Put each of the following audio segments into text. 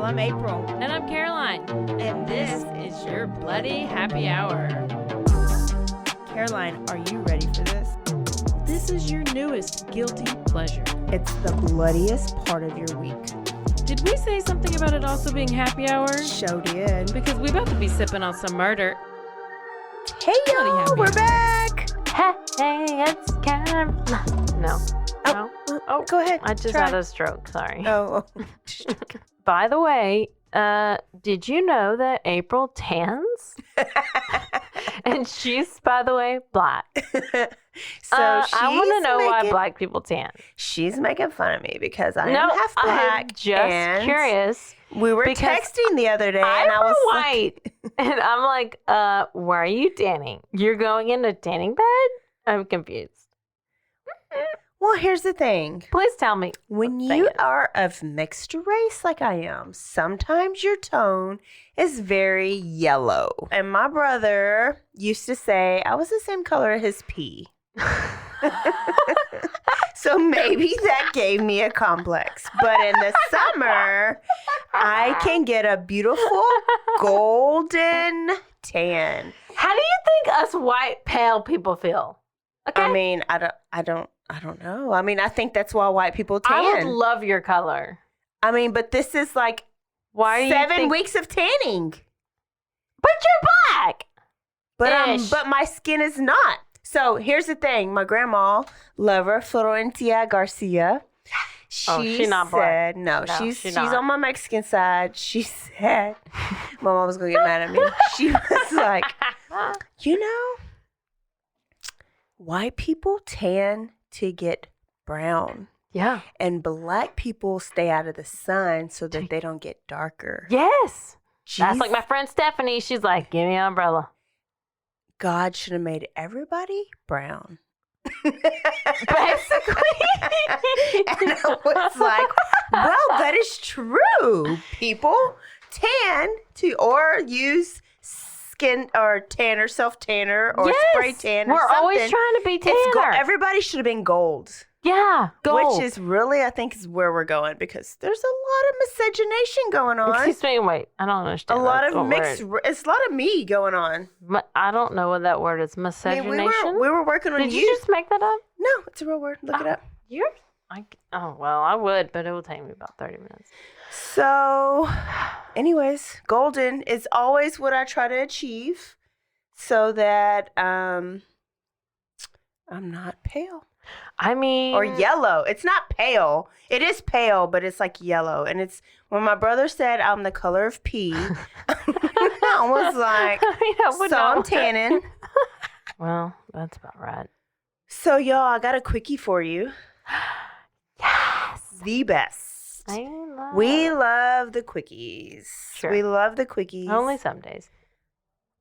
y'all. I'm April. And I'm Caroline. And This is your Bloody Happy Hour. Caroline, are you ready for this? This is your newest guilty pleasure. It's the bloodiest part of your week. Did we say something about it also being happy hour? Show did. Because we about to be sipping on some murder. Hey, y'all, we're back. Hey, it's Caroline. No. Oh, go ahead. I just had a stroke. Sorry. Oh. By the way, did you know that April tans? And she's, by the way, black. So I want to know why black people tan. She's making fun of me because I am half black. I'm just curious. We were texting the other day, and I was white, and I'm like, why are you tanning? You're going into tanning bed? I'm confused. Well, here's the thing. Please tell me. When you are of mixed race like I am, sometimes your tone is very yellow. And my brother used to say I was the same color as his pee. So maybe that gave me a complex. But in the summer, I can get a beautiful golden tan. How do you think us white pale people feel? Okay. I mean, I don't know. I mean, I think that's why white people tan. I would love your color. I mean, but this is like 7 weeks of tanning. But you're black. But my skin is not. So here's the thing. My grandma, lover Florencia Garcia, she's not black. No, she's on my Mexican side. She said, my mom was going to get mad at me. She was like, white people tan to get brown. Yeah. And black people stay out of the sun so that they don't get darker. Yes. That's like my friend Stephanie. She's like, give me an umbrella. God should have made everybody brown. Basically. And I was like, well, that is true. People tan or use skin or tanner, self-tanner or spray tan or We're something. always trying to be tanner. Everybody should have been gold. Yeah, gold. Which is really, I think, is where we're going because there's a lot of miscegenation going on. Excuse me, wait. I don't understand. A lot of mixed. It's a lot of me going on. I don't know what that word is. Miscegenation? I mean, we were working on Did you just make that up? No, it's a real word. Look it up. Well, I would, but it will take me about 30 minutes. So, anyways, golden is always what I try to achieve so that I'm not pale. I mean... Or yellow. It's not pale. It is pale, but it's like yellow. And it's... When my brother said I'm the color of pee, I was like, I'm tanning. Well, that's about right. So, y'all, I got a quickie for you. Yes. The best. We love the quickies. Sure. We love the quickies. Only some days.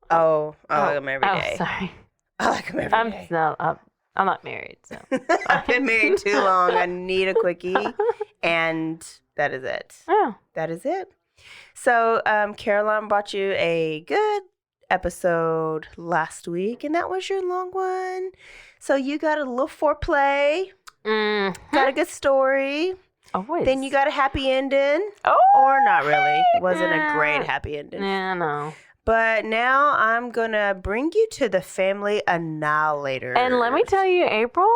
I like them every day. Oh, sorry. I like them every day. I'm not married, so. I've been married too long. I need a quickie, and that is it. Yeah. That is it. So, Caroline brought you a good episode last week, and that was your long one. So you got a little foreplay, got a good story. Always. Then you got a happy ending. Oh. Or not really. It wasn't a great happy ending. Yeah, no. But now I'm going to bring you to the Family Annihilator. And let me tell you, April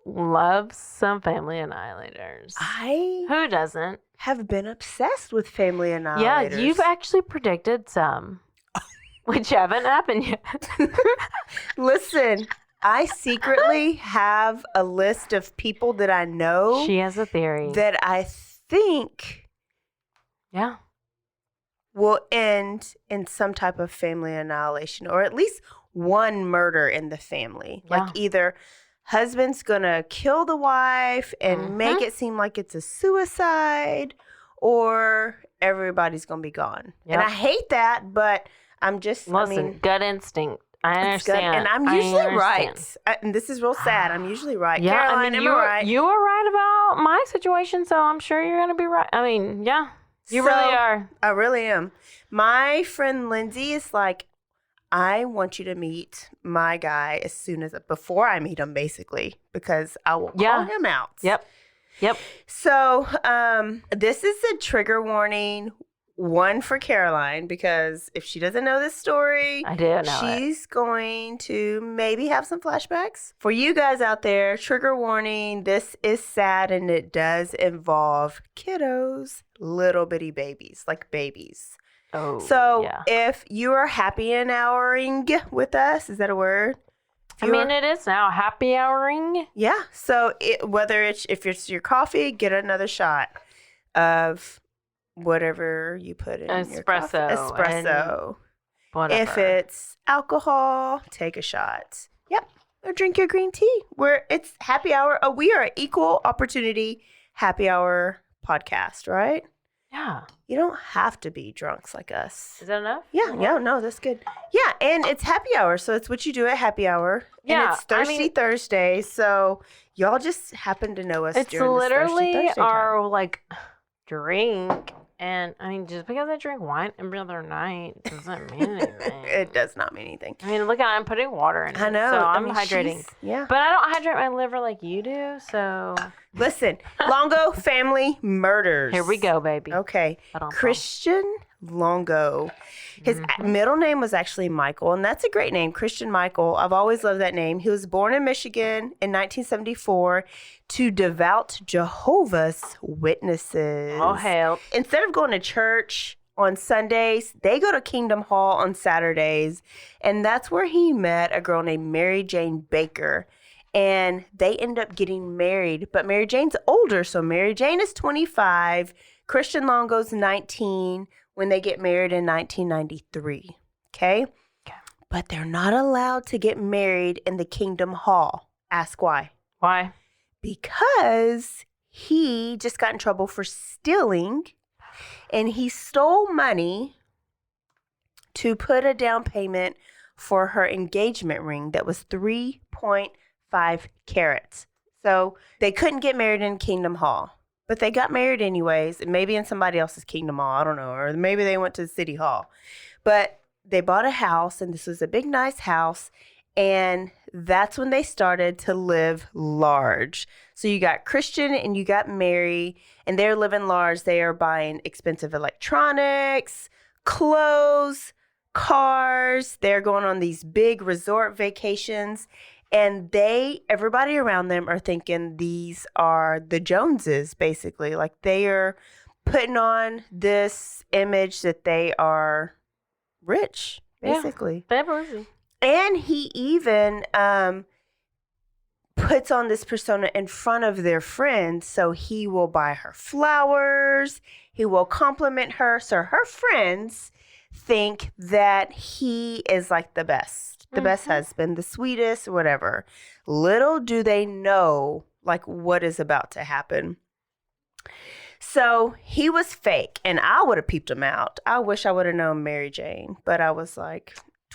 loves some Family Annihilators. Who doesn't? Have been obsessed with Family Annihilators. Yeah, you've actually predicted some, which haven't happened yet. Listen, I secretly have a list of people that I know. She has a theory. That I think will end in some type of family annihilation, or at least one murder in the family. Yeah. Like either husband's gonna kill the wife and make it seem like it's a suicide, or everybody's gonna be gone. Yep. And I hate that, but I'm just gut instinct. I understand. And I'm usually right. And this is real sad. I'm usually right. Yeah, Caroline, am I right? You were right about my situation, so I'm sure you're going to be right. I mean, yeah, you really are. I really am. My friend Lindsay is like, I want you to meet my guy before I meet him, basically, because I will call him out. Yep. So this is a trigger warning. one for Caroline, because if she doesn't know this story, I do know she's going to maybe have some flashbacks. For you guys out there, trigger warning, this is sad and it does involve kiddos, little bitty babies, like babies. Oh, so if you are happy houring with us, is that a word? It is now happy houring. Yeah. So if it's your coffee, get another shot of whatever you put in your coffee. Espresso. Whatever. If it's alcohol, take a shot. Yep. Or drink your green tea. It's happy hour. Oh, we are an equal opportunity happy hour podcast, right? Yeah. You don't have to be drunks like us. Is that enough? Yeah. No, that's good. Yeah, and it's happy hour, so it's what you do at happy hour. Yeah. And it's Thirsty Thursday, so y'all just happen to know us during this Thirsty Thursday time. It's literally our, drink. And, just because I drink wine every other night doesn't mean anything. It does not mean anything. Look, I'm putting water in it. I know. So I'm hydrating. Yeah. But I don't hydrate my liver like you do, so. Listen, Longo family murders. Here we go, baby. Okay. Christian Longo. His middle name was actually Michael, and that's a great name, Christian Michael. I've always loved that name. He was born in Michigan in 1974 to devout Jehovah's Witnesses. Oh, hell. Instead of going to church on Sundays, they go to Kingdom Hall on Saturdays, and that's where he met a girl named Mary Jane Baker. And they end up getting married, but Mary Jane's older, so Mary Jane is 25, Christian Longo's 19 when they get married in 1993, okay? But they're not allowed to get married in the Kingdom Hall. Ask why. Why? Because he just got in trouble for stealing, and he stole money to put a down payment for her engagement ring that was 3.5 carats. So they couldn't get married in Kingdom Hall, but they got married anyways, maybe in somebody else's Kingdom Hall, I don't know, or maybe they went to City Hall. But they bought a house, and this was a big, nice house, and that's when they started to live large. So you got Christian and you got Mary, and they're living large. They are buying expensive electronics, clothes, cars. They're going on these big resort vacations. And everybody around them are thinking these are the Joneses, basically. Like, they are putting on this image that they are rich, basically. Yeah, they're and he even puts on this persona in front of their friends. So he will buy her flowers. He will compliment her. So her friends think that he is like the best husband, the sweetest, whatever. Little do they know, what is about to happen. So he was fake, and I would have peeped him out. I wish I would have known Mary Jane, but I was 12.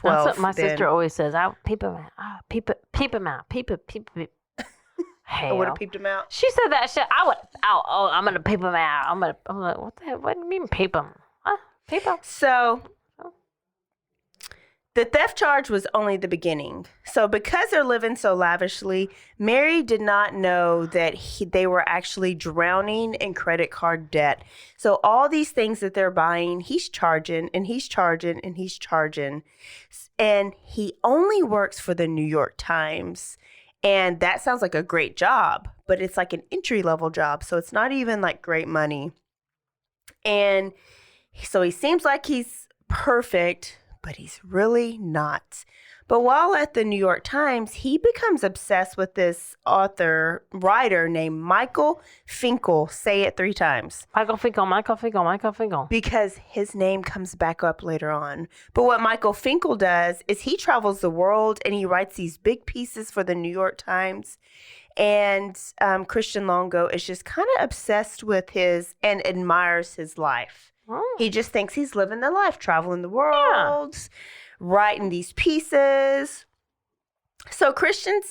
That's what my sister always says. I'll peep him out. Peep him out. Peep. I would have peeped him out. She said that shit. I'm going to peep him out. I'm like, what the hell? What do you mean peep him? Huh? Peep him? So the theft charge was only the beginning. So because they're living so lavishly, Mary did not know that they were actually drowning in credit card debt. So all these things that they're buying, he's charging, and he's charging, and he's charging. And he only works for the New York Times. And that sounds like a great job, but it's like an entry-level job. So it's not even great money. And so he seems like he's perfect, but he's really not. But while at the New York Times, he becomes obsessed with this writer named Michael Finkel. Say it 3 times. Michael Finkel. Because his name comes back up later on. But what Michael Finkel does is he travels the world, and he writes these big pieces for the New York Times. And Christian Longo is just kind of obsessed with and admires his life. Oh. He just thinks he's living the life, traveling the world, writing these pieces. So Christian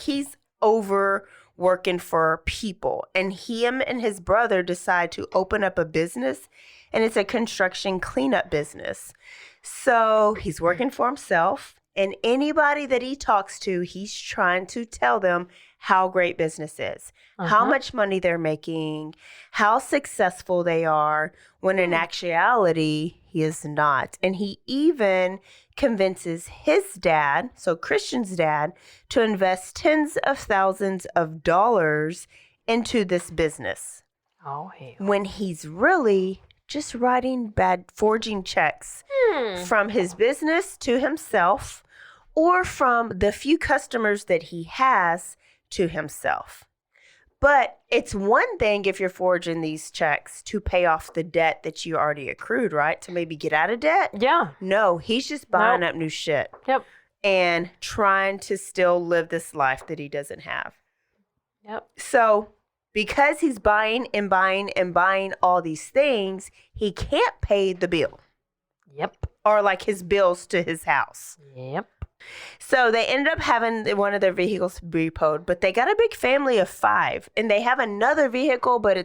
he's over working for people, and him and his brother decide to open up a business, and it's a construction cleanup business. So he's working for himself, And anybody that he talks to, he's trying to tell them how great business is, how much money they're making, how successful they are, when in actuality, he is not. And he even convinces his dad, so Christian's dad, to invest tens of thousands of dollars into this business. Oh, hell. When he's really just forging checks from his business to himself, or from the few customers that he has to himself. But it's one thing if you're forging these checks to pay off the debt that you already accrued, right? To maybe get out of debt. Yeah. No, he's just buying up new shit. Yep. And trying to still live this life that he doesn't have. Yep. So because he's buying and buying and buying all these things, he can't pay the bill. Yep. Or like his bills to his house. Yep. So they ended up having one of their vehicles repoed, but they got a big family of 5, and they have another vehicle, but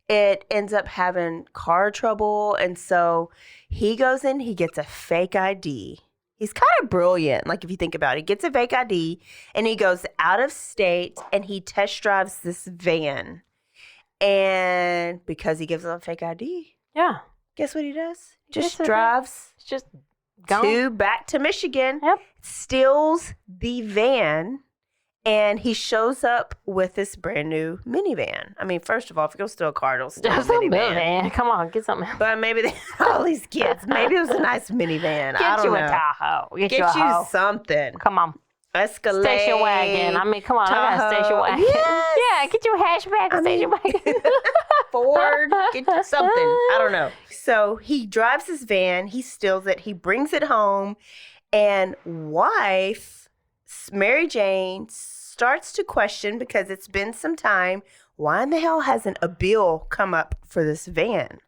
it ends up having car trouble. And so he goes in, he gets a fake ID. He's kind of brilliant. Like if you think about it, he gets a fake ID and he goes out of state and he test drives this van. And because he gives them a fake ID, guess what he does? Just drives. Just back to Michigan, Yep. steals the van, and he shows up with this brand new minivan. I mean, first of all, if you go steal a car, don't steal a minivan. Come on, get something. But maybe all these kids, maybe it was a nice minivan. I don't know. Get you a Tahoe. Get you something. Come on. Escalade. Station wagon. I mean, come on. Tahoe. I got a station wagon. Yes. Yeah, get you a hatchback, station wagon. Ford, get you something. I don't know. So he drives his van, he steals it, he brings it home, and wife, Mary Jane, starts to question, because it's been some time, why in the hell hasn't a bill come up for this van?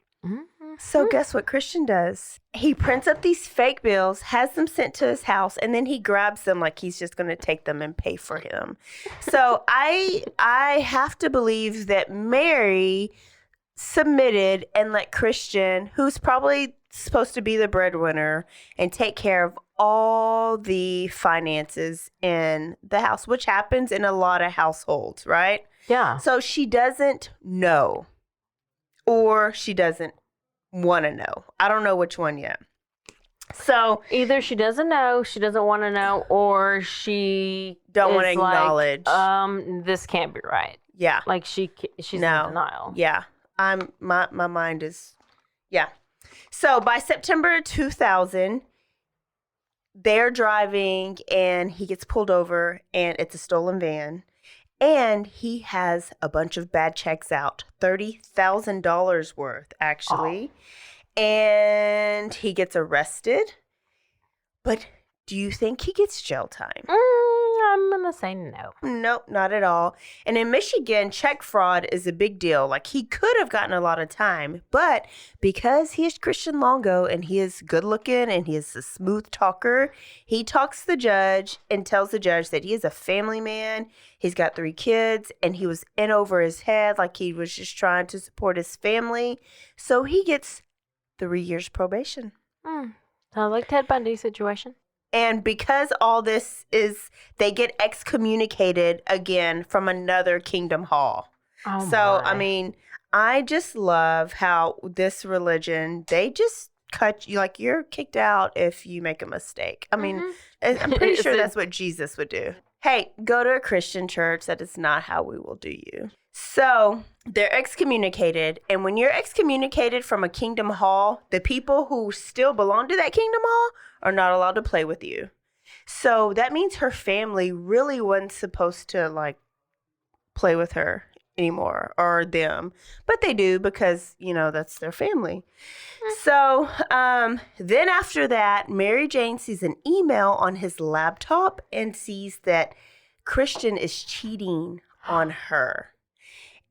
So guess what Christian does? He prints up these fake bills, has them sent to his house, and then he grabs them like he's just going to take them and pay for him. So I have to believe that Mary submitted and let Christian, who's probably supposed to be the breadwinner and take care of all the finances in the house, which happens in a lot of households, right? Yeah. So she doesn't know, or she doesn't want to know. I don't know which one yet. So either she doesn't know, she doesn't want to know, or she don't want to acknowledge. This can't be right. Yeah. Like she's in denial. Yeah. My mind is, yeah. So by September 2000, they're driving and he gets pulled over and it's a stolen van. And he has a bunch of bad checks out, $30,000 worth, actually. Oh. And he gets arrested. But do you think he gets jail time? I'm going to say no. Nope, not at all. And in Michigan, check fraud is a big deal. Like, he could have gotten a lot of time, but because he is Christian Longo and he is good looking and he is a smooth talker, he talks the judge and tells the judge that he is a family man. He's got 3 kids and he was in over his head, like he was just trying to support his family. So he gets 3 years probation. Sounds like Ted Bundy situation. And because all this is, they get excommunicated again from another Kingdom Hall. Oh so, my. I mean, I just love how this religion, they just cut you, like you're kicked out if you make a mistake. I mean, I'm pretty sure that's what Jesus would do. Hey, go to a Christian church. That is not how we will do you. So they're excommunicated. And when you're excommunicated from a Kingdom Hall, the people who still belong to that Kingdom Hall are not allowed to play with you. So that means her family really wasn't supposed to like play with her anymore, or them. But they do because, you know, that's their family. So then after that, Mary Jane sees an email on his laptop and sees that Christian is cheating on her.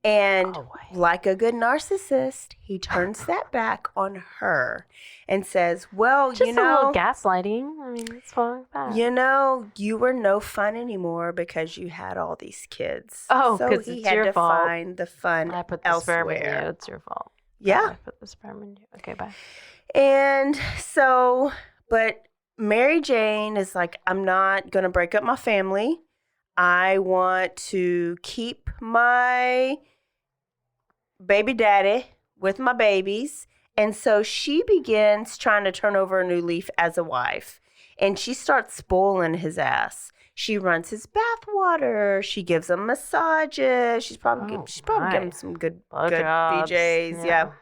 And like a good narcissist, he turns that back on her and says, well, just you know, a little gaslighting. I mean, it's fine. You know, you were no fun anymore because you had all these kids. Oh, so because he it's had your to fault. find the fun I put the elsewhere. sperm in you. It's your fault. Yeah. I put the sperm in you. Okay, bye. And so, but Mary Jane is like, I'm not going to break up my family. I want to keep my baby daddy with my babies. And so she begins trying to turn over a new leaf as a wife. And she starts spoiling his ass. She runs his bath water. She gives him massages. She's probably giving him some good BJs. Yeah.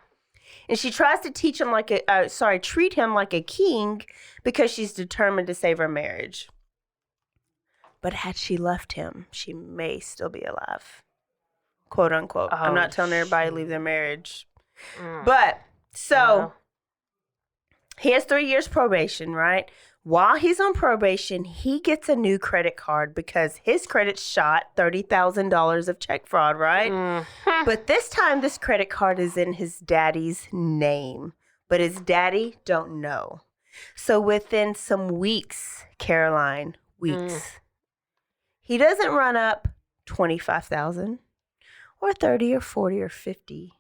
And she tries to teach him treat him like a king because she's determined to save her marriage. But had she left him, she may still be alive. Quote unquote. I'm not telling everybody to leave their marriage. But so he has 3 years probation, right? While he's on probation, he gets a new credit card because his credit shot $30,000 of check fraud, right? But this time, this credit card is in his daddy's name, but his daddy don't know. So within some weeks, Caroline, he doesn't run up $25,000 or 30 or 40 or 50.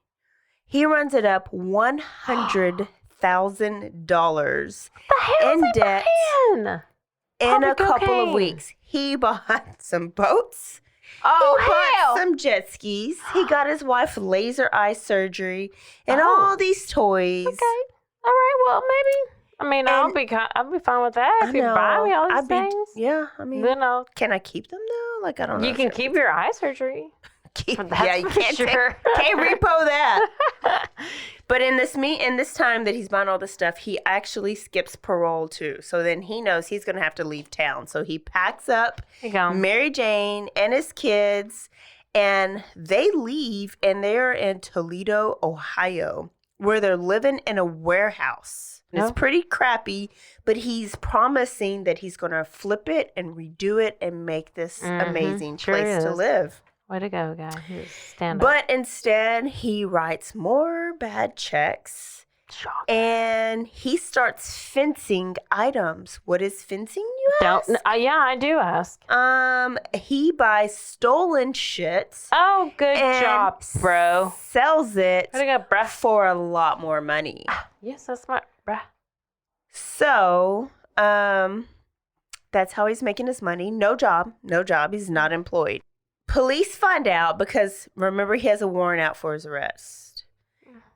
He runs it up $100,000 in debt in a couple of weeks. He bought some boats. He bought some jet skis. He got his wife laser eye surgery and all these toys. Okay. All right. Well, maybe. I mean, I'll be fine with that if you buy me all these things. Yeah. I mean, can I keep them though? Like, I don't know. You can keep your eye surgery. You can't repo that. But in this time that he's buying all this stuff, he actually skips parole too. So then he knows he's going to have to leave town. So he packs up Mary Jane and his kids, and they leave, and they're in Toledo, Ohio, where they're living in a warehouse. It's pretty crappy, but he's promising that he's going to flip it and redo it and make this amazing place to live. Way to go, guy. Stand up. But instead, he writes more bad checks. Shocking. And he starts fencing items. What is fencing, you ask? Yeah, I do ask. He buys stolen shit. Oh, good job, bro. Sells it Way to go, bruh. for a lot more money. Yes, that's smart, bruh. So, that's how he's making his money. No job. He's not employed. Police find out because, remember, he has a warrant out for his arrest.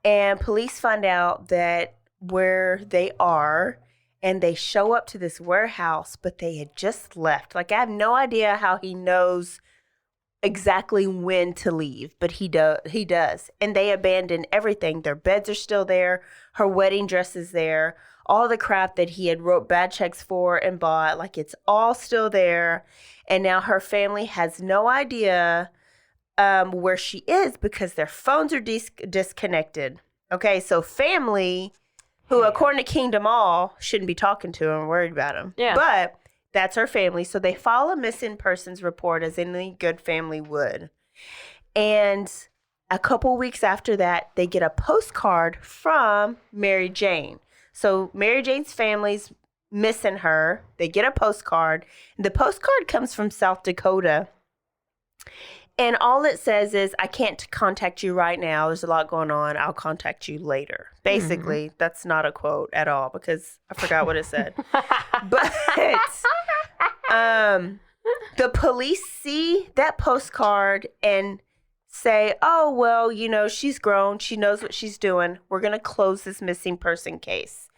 And police find out that where they are, and they show up to this warehouse, but they had just left. Like, I have no idea how he knows exactly when to leave, but he does. And they abandon everything. Their beds are still there. Her wedding dress is there. All the crap that he had wrote bad checks for and bought, like, it's all still there. And now her family has no idea where she is because their phones are disconnected. Okay, so family, who according to Kingdom All, shouldn't be talking to him and worried about him. Yeah. But that's her family. So they file a missing persons report as any good family would. And a couple weeks after that, they get a postcard from Mary Jane. So Mary Jane's family's missing her. They get a postcard. The postcard comes from South Dakota. And all it says is, I can't contact you right now. There's a lot going on. I'll contact you later. Basically, that's not a quote at all because I forgot what it said. But the police see that postcard and say, oh, well, she's grown. She knows what she's doing. We're going to close this missing person case.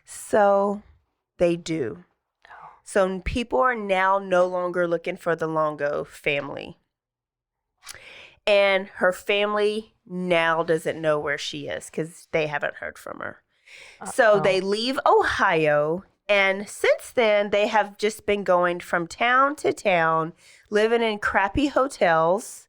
So they do. So people are now no longer looking for the Longo family. And her family now doesn't know where she is because they haven't heard from her. So they leave Ohio. And since then, they have just been going from town to town, living in crappy hotels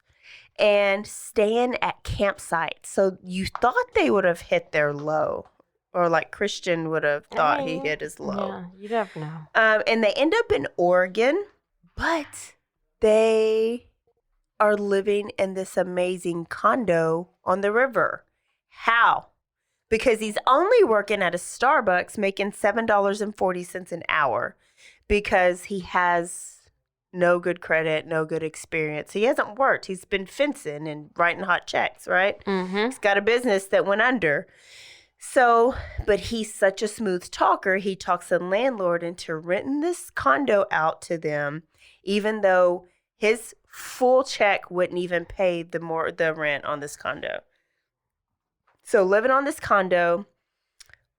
and staying at campsites. So you thought they would have hit their low. Or like Christian would have thought he hit his low. Yeah, you never know. And they end up in Oregon, but they are living in this amazing condo on the river. How? Because he's only working at a Starbucks making $7.40 an hour because he has no good credit, no good experience. He hasn't worked. He's been fencing and writing hot checks, right? Mm-hmm. He's got a business that went under. So, but he's such a smooth talker. He talks the landlord into renting this condo out to them, even though his full check wouldn't even pay the rent on this condo. So living on this condo,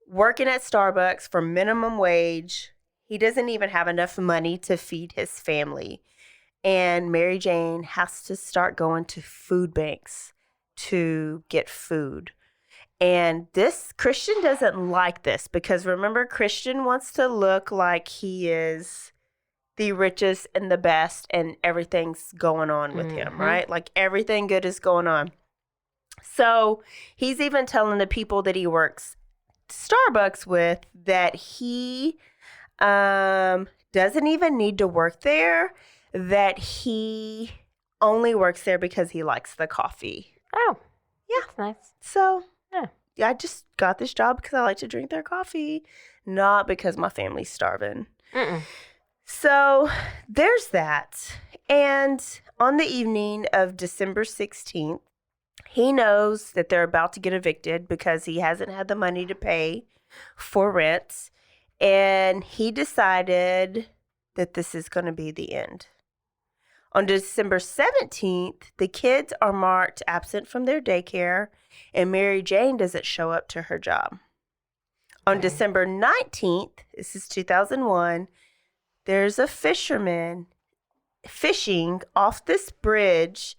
working at Starbucks for minimum wage. He doesn't even have enough money to feed his family. And Mary Jane has to start going to food banks to get food. And this Christian doesn't like this because remember, Christian wants to look like he is the richest and the best and everything's going on with him, right? Like everything good is going on. So he's even telling the people that he works Starbucks with that he doesn't even need to work there, that he only works there because he likes the coffee. Oh, yeah. That's nice. So, yeah, I just got this job because I like to drink their coffee, not because my family's starving. So, there's that. And on the evening of December 16th, he knows that they're about to get evicted because he hasn't had the money to pay for rent. And he decided that this is going to be the end. On December 17th, the kids are marked absent from their daycare, and Mary Jane doesn't show up to her job. On December 19th, this is 2001, there's a fisherman fishing off this bridge,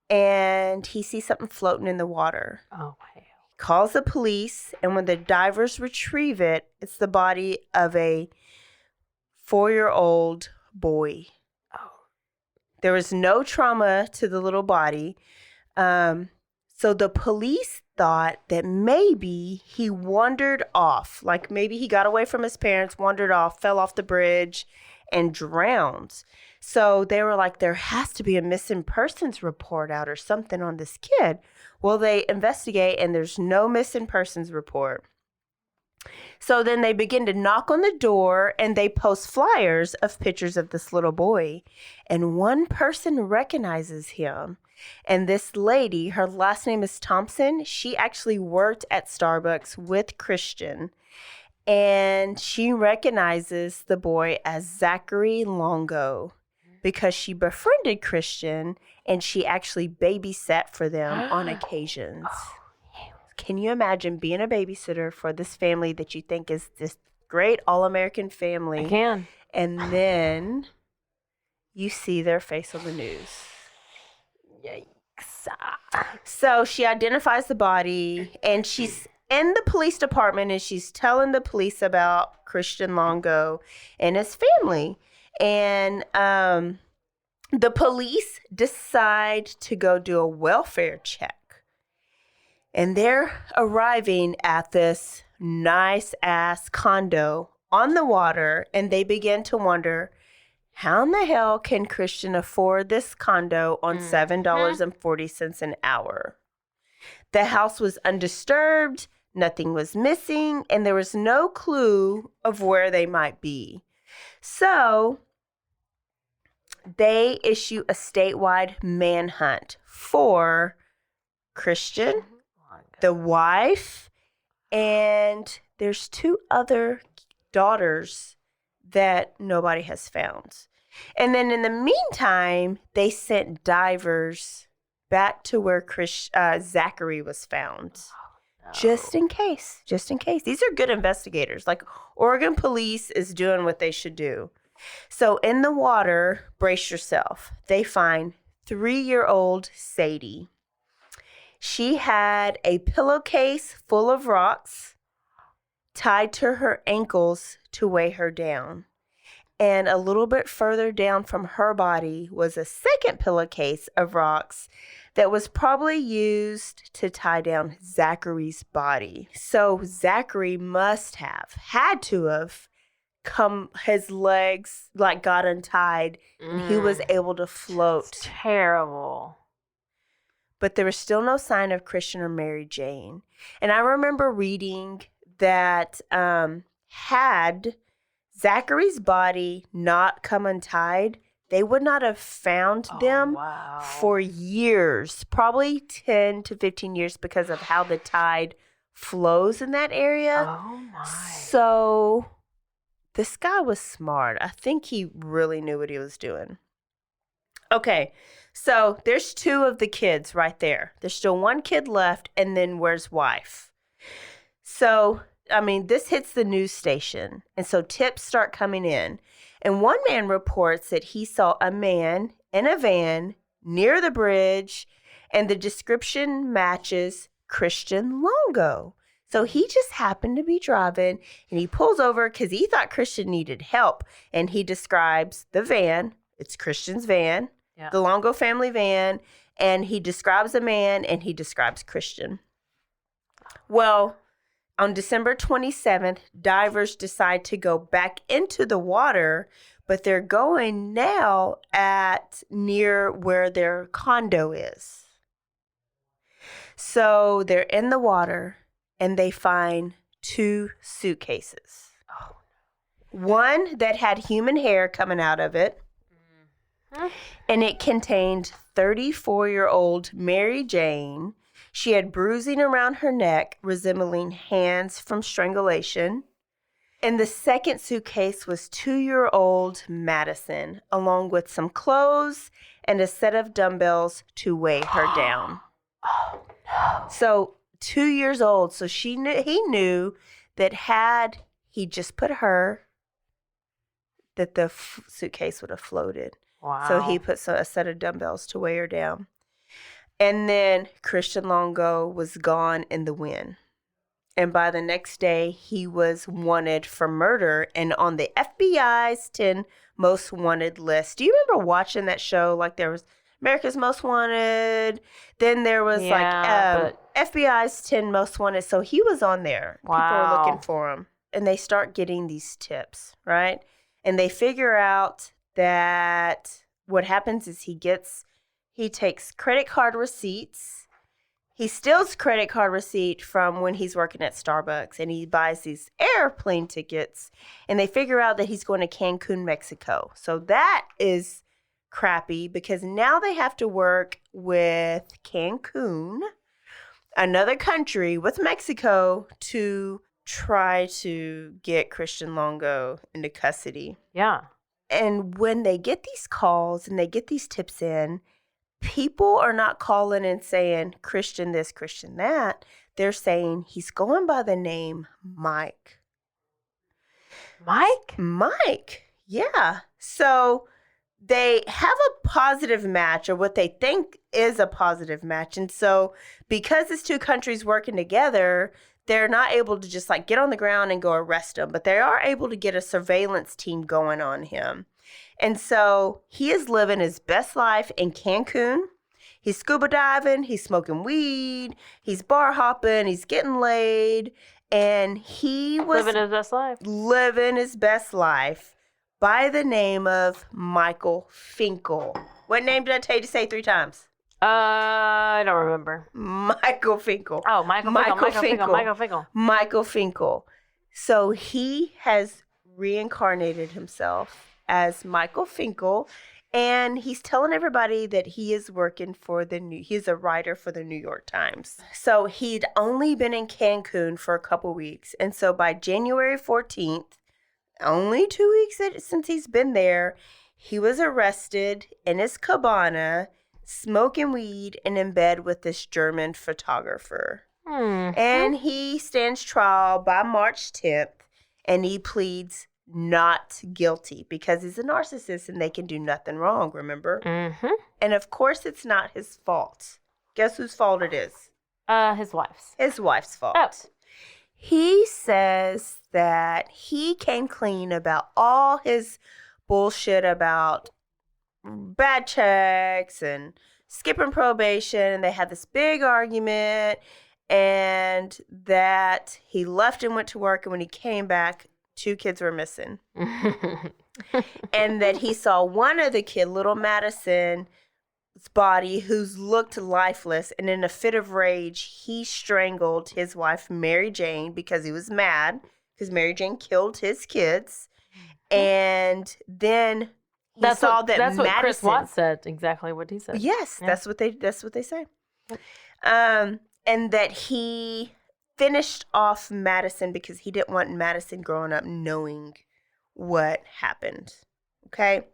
and he sees something floating in the water. Oh, wow. He calls the police, and when the divers retrieve it, it's the body of a 4-year-old boy. There was no trauma to the little body. So the police thought that maybe he wandered off. Like maybe he got away from his parents, wandered off, fell off the bridge, and drowned. So they were like, there has to be a missing persons report out or something on this kid. Well, they investigate, and there's no missing persons report. So then they begin to knock on the door, and they post flyers of pictures of this little boy. And one person recognizes him. And this lady, her last name is Thompson. She actually worked at Starbucks with Christian. And she recognizes the boy as Zachary Longo because she befriended Christian, and she actually babysat for them on occasions. Can you imagine being a babysitter for this family that you think is this great all-American family? I can. And then you see their face on the news. Yikes. So she identifies the body, and she's in the police department, and she's telling the police about Christian Longo and his family. And the police decide to go do a welfare check. And they're arriving at this nice-ass condo on the water, and they begin to wonder, how in the hell can Christian afford this condo on $7.40 an hour? The house was undisturbed, nothing was missing, and there was no clue of where they might be. So they issue a statewide manhunt for Christian, the wife, and there's 2 other daughters that nobody has found. And then in the meantime, they sent divers back to where Zachary was found. Just in case. These are good investigators. Like, Oregon police is doing what they should do. So in the water, brace yourself, they find 3-year-old Sadie. She had a pillowcase full of rocks tied to her ankles to weigh her down. And a little bit further down from her body was a second pillowcase of rocks that was probably used to tie down Zachary's body. So Zachary had to have his legs like got untied, and he was able to float. It's terrible. But there was still no sign of Christian or Mary Jane. And I remember reading that had Zachary's body not come untied, they would not have found them for years, probably 10 to 15 years, because of how the tide flows in that area. Oh, my. So this guy was smart. I think he really knew what he was doing. Okay, so there's 2 of the kids right there. There's still 1 kid left, and then where's wife? So, I mean, this hits the news station, and so tips start coming in. And one man reports that he saw a man in a van near the bridge, and the description matches Christian Longo. So he just happened to be driving, and he pulls over because he thought Christian needed help. And he describes the van. It's Christian's van, the Longo family van, and he describes the man, and he describes Christian. Well, on December 27th, divers decide to go back into the water, but they're going now at near where their condo is. So they're in the water, and they find 2 suitcases. Oh. One that had human hair coming out of it, and it contained 34-year-old Mary Jane. She had bruising around her neck, resembling hands from strangulation. And the second suitcase was 2-year-old Madison, along with some clothes and a set of dumbbells to weigh her down. Oh, no. So 2 years old. So he knew that had he just put her, that the suitcase would have floated. Wow. So he put a set of dumbbells to weigh her down. And then Christian Longo was gone in the wind. And by the next day, he was wanted for murder and on the FBI's 10 most wanted list. Do you remember watching that show? Like there was America's Most Wanted. Then there was FBI's 10 most wanted. So he was on there. Wow. People were looking for him. And they start getting these tips, right? And they figure out that what happens is he takes credit card receipts. He steals credit card receipt from when he's working at Starbucks, and he buys these airplane tickets, and they figure out that he's going to Cancun, Mexico. So that is crappy because now they have to work with Cancun, another country with Mexico, to try to get Christian Longo into custody. Yeah. And when they get these calls and they get these tips in, people are not calling and saying Christian this, Christian that. They're saying he's going by the name Mike. Mike? Mike, yeah. So they have a positive match, or what they think is a positive match. And so because it's 2 countries working together, they're not able to just like get on the ground and go arrest him, but they are able to get a surveillance team going on him. And so he is living his best life in Cancun. He's scuba diving, he's smoking weed, he's bar hopping, he's getting laid, and he was living his best life. Living his best life by the name of Michael Finkel. What name did I tell you to say 3 times? I don't remember. Michael Finkel. Oh, Michael Finkel. Michael Finkel. So he has reincarnated himself as Michael Finkel, and he's telling everybody that he is working for he's a writer for the New York Times. So he'd only been in Cancun for a couple weeks, and so by January 14th, only 2 weeks since he's been there, he was arrested in his cabana, smoking weed and in bed with this German photographer. And he stands trial by March 10th, and he pleads not guilty because he's a narcissist and they can do nothing wrong, remember? Mm-hmm. And of course, it's not his fault. Guess whose fault it is? His wife's. His wife's fault. Oh. He says that he came clean about all his bullshit about bad checks and skipping probation, and they had this big argument, and that he left and went to work, and when he came back, 2 kids were missing. And that he saw one of the kid, little Madison's body, who's looked lifeless, and in a fit of rage, he strangled his wife, Mary Jane, because he was mad, because Mary Jane killed his kids. And then that's what Madison, Chris Watts said. Exactly what he said. Yes, yeah. That's what they say. And that he finished off Madison because he didn't want Madison growing up knowing what happened. Okay?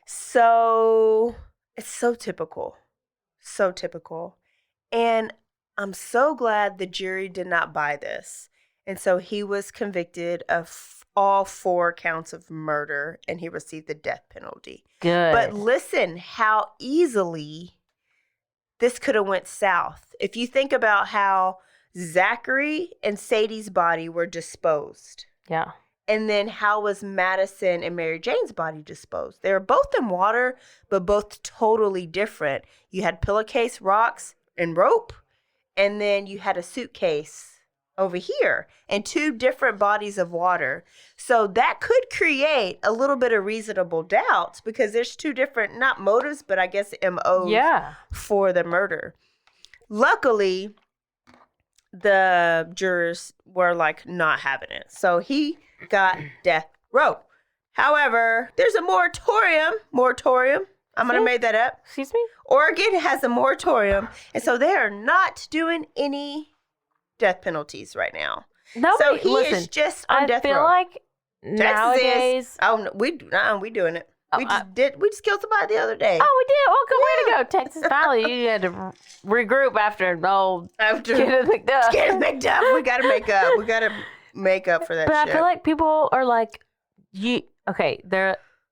So it's so typical. So typical. And I'm so glad the jury did not buy this. And so he was convicted of all 4 counts of murder, and he received the death penalty. Good. But listen how easily this could have went south. If you think about how Zachary and Sadie's body were disposed. Yeah. And then how was Madison and Mary Jane's body disposed? They were both in water, but both totally different. You had pillowcase, rocks, and rope. And then you had a suitcase over here and 2 different bodies of water. So that could create a little bit of reasonable doubt because there's 2 different, not motives, but I guess MOs for the murder. Luckily, the jurors were like not having it. So he got death row. However, there's a moratorium. I'm going to make that up. Excuse me? Oregon has a moratorium, and so they are not doing any death penalties right now. Nobody, so he is just on death row. I feel like nowadays, we doing it. We just killed somebody the other day. Oh, we did. Well, good way to go, Texas. Finally, you had to regroup after getting picked up. Getting picked up. We got to make up. We got to make up for that. But shit. I feel like people are like,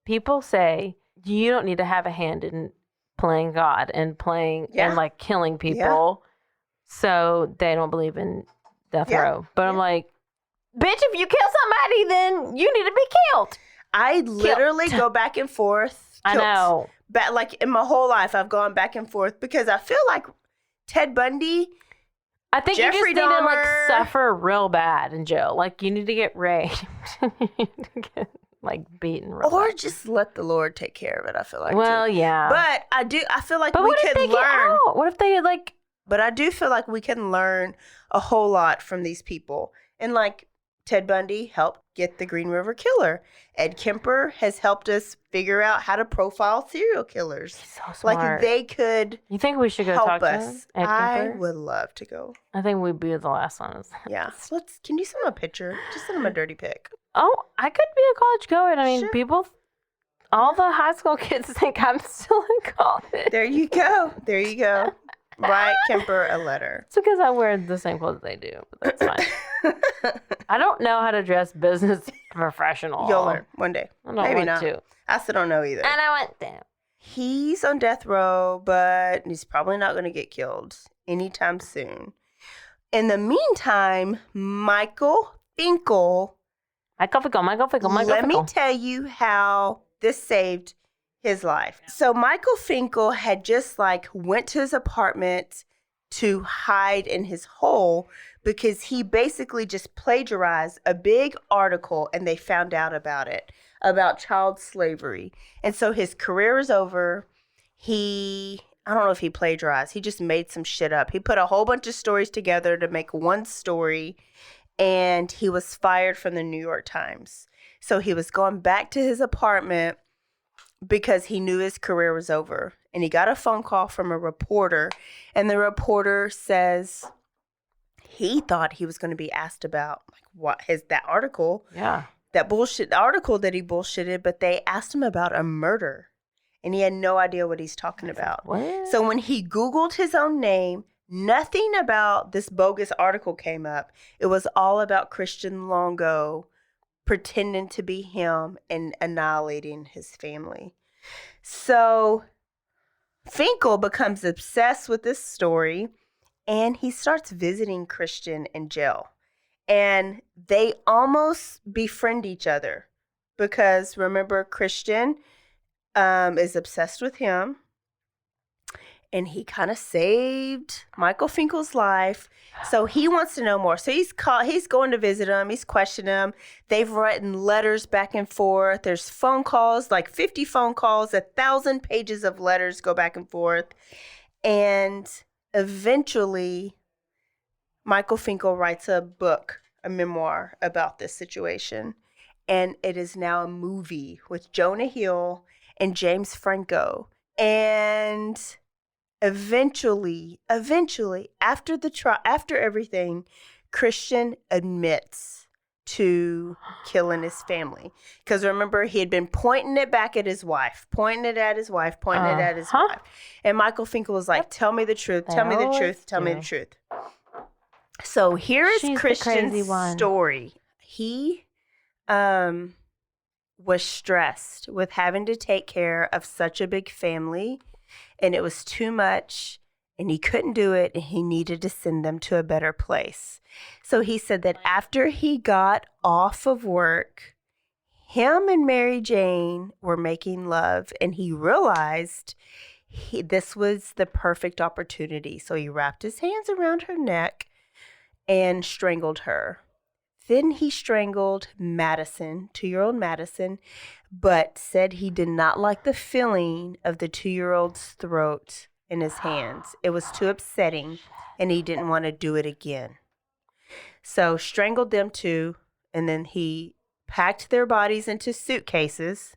people say you don't need to have a hand in playing God and and like killing people, so they don't believe in death row. But I'm like, bitch, if you kill somebody, then you need to be killed. I literally go back and forth. I know. But like in my whole life, I've gone back and forth because I feel like Ted Bundy. I think Jeffrey you just need to like Dahmer. suffer real bad in jail. Like you need to get raped. You need to get like beaten real Or bad. just let the Lord take care of it, I feel like. Well, too. yeah. But I feel like but we what if could they learn. Get out? What if they like. But I do feel like we can learn a whole lot from these people. And like Ted Bundy helped get the Green River Killer. Ed Kemper has helped us figure out how to profile serial killers. He's so smart. Like they could You think we should go help talk to us. Ed I Kemper? would love to go. I think we'd be the last ones. Yeah. So can you send him a picture? Just send him a dirty pic. Oh, I could be a college goer. I mean, Sure. all the high school kids think I'm still in college. There you go. Write Kemper a letter. It's because I wear the same clothes they do, but that's fine. I don't know how to dress business professional. You'll learn one day. I don't Maybe want not. to. I still don't know either. And I want to. He's on death row, but he's probably not going to get killed anytime soon. In the meantime, Michael Finkel. Let me tell you how this saved his life. So Michael Finkel had just went to his apartment to hide in his hole because he basically just plagiarized a big article and they found out about it, about child slavery. And so his career is over. I don't know if he plagiarized. He just made some shit up. He put a whole bunch of stories together to make one story, and he was fired from the New York Times. So he was going back to his apartment because he knew his career was over. And he got a phone call from a reporter, and the reporter says he thought he was going to be asked about that article. Yeah. That bullshit article that he bullshitted, but they asked him about a murder. And he had no idea what he's talking about. What? So when he Googled his own name, nothing about this bogus article came up. It was all about Christian Longo pretending to be him and annihilating his family. So Finkel becomes obsessed with this story, and he starts visiting Christian in jail. And they almost befriend each other because, remember, Christian is obsessed with him, and he kind of saved Michael Finkel's life. So he wants to know more. So he's going to visit him. He's questioning him. They've written letters back and forth. There's phone calls, 50 phone calls, 1,000 pages of letters go back and forth. And eventually, Michael Finkel writes a book, a memoir about this situation. And it is now a movie with Jonah Hill and James Franco. And Eventually, after everything, Christian admits to killing his family. Because remember, he had been pointing it back at his wife, pointing it at his wife. And Michael Finkel was like, tell me the truth, tell me the truth, tell me the truth. So here is Christian's story. He was stressed with having to take care of such a big family, and it was too much, and he couldn't do it, and he needed to send them to a better place. So he said that after he got off of work, him and Mary Jane were making love, and he realized this was the perfect opportunity. So he wrapped his hands around her neck and strangled her. Then he strangled Madison, 2-year-old Madison, but said he did not like the feeling of the 2-year-old's throat in his hands. It was too upsetting, and he didn't want to do it again. So strangled them too, and then he packed their bodies into suitcases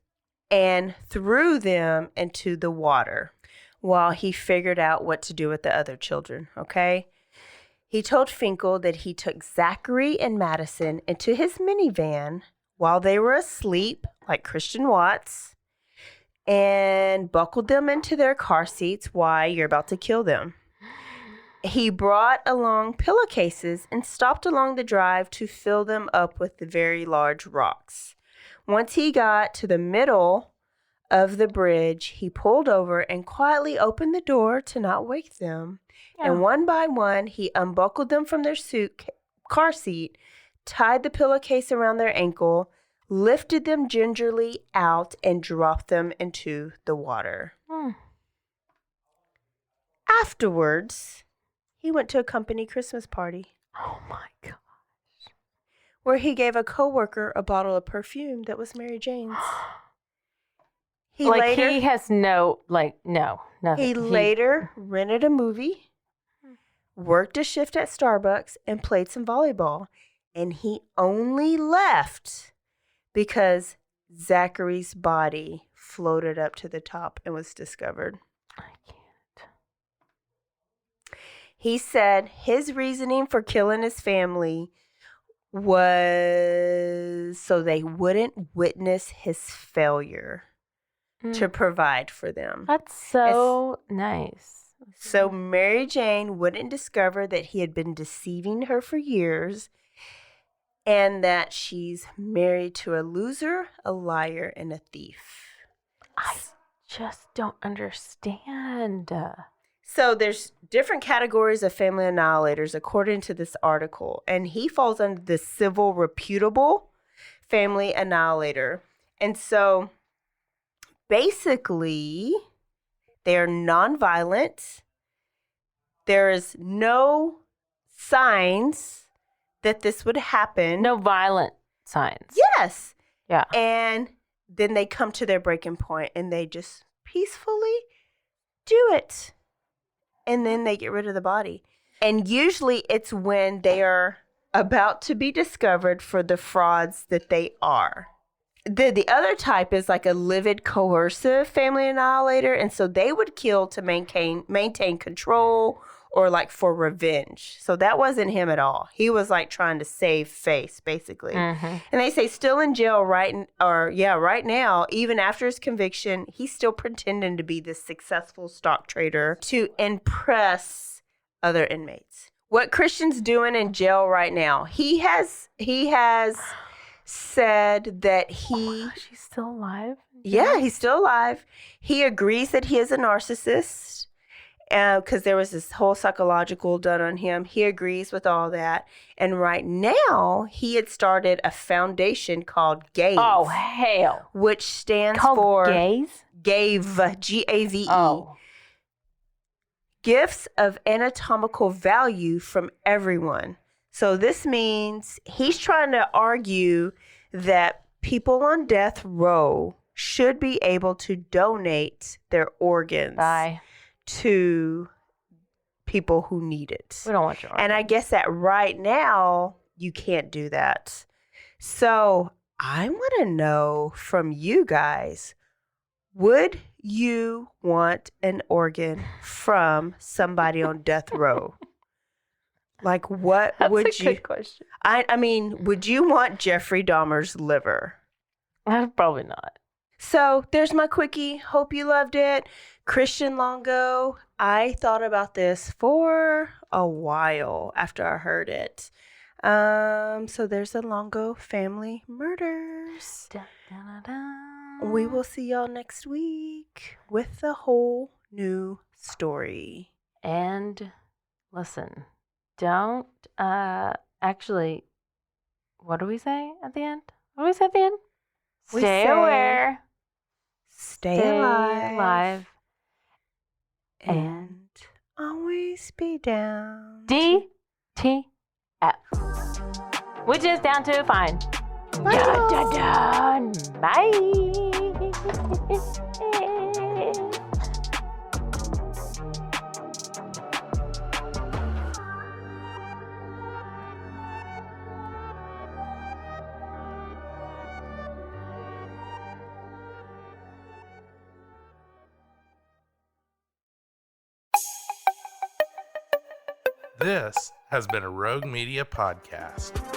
and threw them into the water while he figured out what to do with the other children, okay? He told Finkel that he took Zachary and Madison into his minivan while they were asleep, like Christian Watts, and buckled them into their car seats. Why? You're about to kill them. He brought along pillowcases and stopped along the drive to fill them up with the very large rocks. Once he got to the middle of the bridge, he pulled over and quietly opened the door to not wake them. Yeah. And one by one, he unbuckled them from their car seat, tied the pillowcase around their ankle, lifted them gingerly out, and dropped them into the water. Afterwards, he went to a company Christmas party. Oh, my gosh. Where he gave a coworker a bottle of perfume that was Mary Jane's. He later rented a movie, worked a shift at Starbucks, and played some volleyball. And he only left because Zachary's body floated up to the top and was discovered. I can't. He said his reasoning for killing his family was so they wouldn't witness his failure to provide for them. That's so nice. So Mary Jane wouldn't discover that he had been deceiving her for years and that she's married to a loser, a liar, and a thief. I just don't understand. So there's different categories of family annihilators according to this article, and he falls under the civil reputable family annihilator. And so basically, they're nonviolent. There is no signs that this would happen. No violent signs. Yes. Yeah. And then they come to their breaking point and they just peacefully do it. And then they get rid of the body. And usually it's when they are about to be discovered for the frauds that they are. The other type is like a livid, coercive family annihilator. And so they would kill to maintain control or like for revenge. So that wasn't him at all. He was like trying to save face, basically. Mm-hmm. And they say still in jail right now, even after his conviction, he's still pretending to be this successful stock trader to impress other inmates. What Christian's doing in jail right now, he has said that he's still alive? Yeah, he's still alive. He agrees that he is a narcissist because there was this whole psychological done on him. He agrees with all that. And right now, he had started a foundation called GAVE. Oh, hell. Which stands for... GAVE? GAVE, G-A-V-E. Oh. Gifts of anatomical value from everyone. So this means he's trying to argue that people on death row should be able to donate their organs to people who need it. We don't want your organs. And I guess that right now you can't do that. So I want to know from you guys, would you want an organ from somebody on death row? Like, what would That's a you? Good question. I mean, would you want Jeffrey Dahmer's liver? Probably not. So there's my quickie. Hope you loved it. Christian Longo. I thought about this for a while after I heard it. So there's the Longo family murders. Dun, dun, dun. We will see y'all next week with a whole new story. And listen, don't actually, what do we say at the end? What do we say at the end? Stay aware. Stay alive. And always be down. DTF. Which is down to fine. Bye. Dun, dun, dun. Bye. This has been a Rogue Media podcast.